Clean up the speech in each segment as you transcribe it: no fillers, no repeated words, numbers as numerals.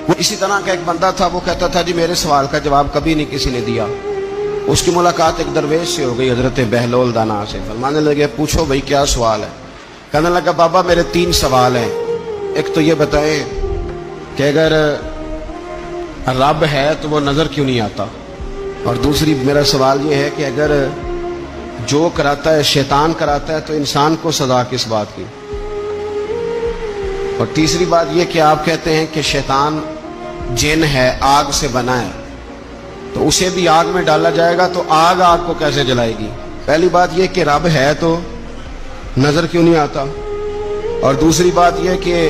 اسی طرح کا ایک بندہ تھا، وہ کہتا تھا جی میرے سوال کا جواب کبھی نہیں کسی نے دیا۔ اس کی ملاقات ایک درویش سے ہو گئی، حضرت بہلول دانا سے۔ فرمانے لگے پوچھو بھائی کیا سوال ہے؟ کہنے لگا بابا میرے 3 سوال ہیں۔ ایک تو یہ بتائیں کہ اگر رب ہے تو وہ نظر کیوں نہیں آتا؟ اور دوسری میرا سوال یہ ہے کہ اگر جو کراتا ہے شیطان کراتا ہے تو انسان کو سزا کس بات کی؟ اور تیسری بات یہ کہ آپ کہتے ہیں کہ شیطان جن ہے، آگ سے بنا ہے، تو اسے بھی آگ میں ڈالا جائے گا تو آگ کو کیسے جلائے گی؟ پہلی بات یہ کہ رب ہے تو نظر کیوں نہیں آتا؟ اور دوسری بات یہ کہ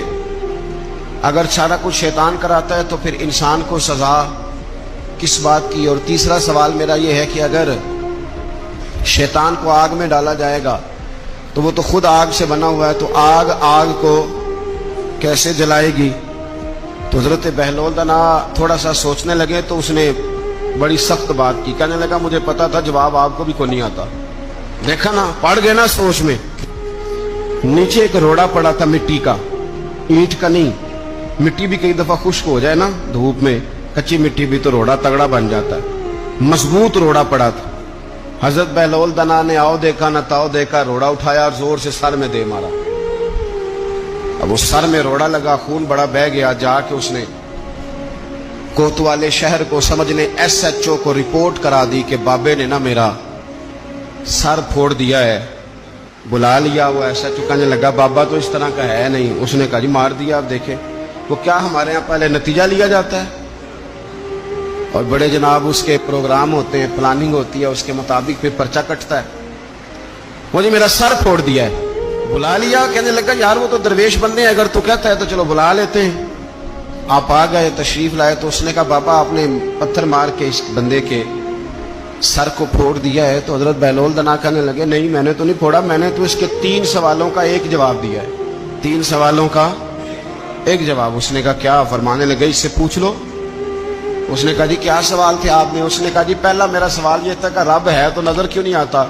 اگر سارا کچھ شیطان کراتا ہے تو پھر انسان کو سزا کس بات کی؟ اور تیسرا سوال میرا یہ ہے کہ اگر شیطان کو آگ میں ڈالا جائے گا تو وہ تو خود آگ سے بنا ہوا ہے، تو آگ کو کیسے جلائے گی؟ تو حضرت بہلول دانا تھوڑا سا سوچنے لگے تو اس نے بڑی سخت بات کی۔ کہنے لگا مجھے پتا تھا جواب آپ کو بھی کوئی نہیں آتا۔ دیکھا نا، پڑ گئے نا سوچ میں۔ نیچے ایک روڑا پڑا تھا مٹی کا، اینٹ کا نہیں۔ مٹی بھی کئی دفعہ خشک ہو جائے نا دھوپ میں، کچی مٹی بھی تو روڑا تگڑا بن جاتا ہے۔ مضبوط روڑا پڑا تھا۔ حضرت بہلول دانا نے آؤ دیکھا نہ تاؤ دیکھا، روڑا اٹھایا اور زور سے سر میں دے مارا۔ اب اس سر میں روڑا لگا، خون بڑا بہہ گیا۔ جا کے اس نے کوتوالے شہر کو سمجھنے SHO کو رپورٹ کرا دی کہ بابے نے نا میرا سر پھوڑ دیا ہے۔ بلا لیا وہ SHO، کہنے لگا بابا تو اس طرح کا ہے نہیں۔ اس نے کہا جی مار دیا۔ آپ دیکھیں وہ کیا ہمارے ہاں پہلے نتیجہ لیا جاتا ہے اور بڑے جناب اس کے پروگرام ہوتے ہیں، پلاننگ ہوتی ہے، اس کے مطابق پھر پرچہ کٹتا ہے۔ وہ جی میرا سر پھوڑ دیا ہے۔ بلا لیا۔ کہنے لگا یار وہ تو درویش بندے ہیں، اگر تو کہتا ہے تو چلو بلا لیتے ہیں۔ آپ آ گئے، تشریف لائے تو اس نے کہا بابا آپ نے پتھر مار کے اس بندے کے سر کو پھوڑ دیا ہے۔ تو حضرت بہلول دانا کہنے لگے نہیں میں نے تو نہیں پھوڑا، میں نے تو اس کے 3 سوالوں کا ایک جواب دیا ہے۔ 3 سوالوں کا ایک جواب۔ اس نے کہا کیا؟ فرمانے لگے اس سے پوچھ لو۔ اس نے کہا جی کیا سوال تھے آپ نے؟ اس نے کہا جی پہلا میرا سوال یہ تھا کہ رب ہے تو نظر کیوں نہیں آتا؟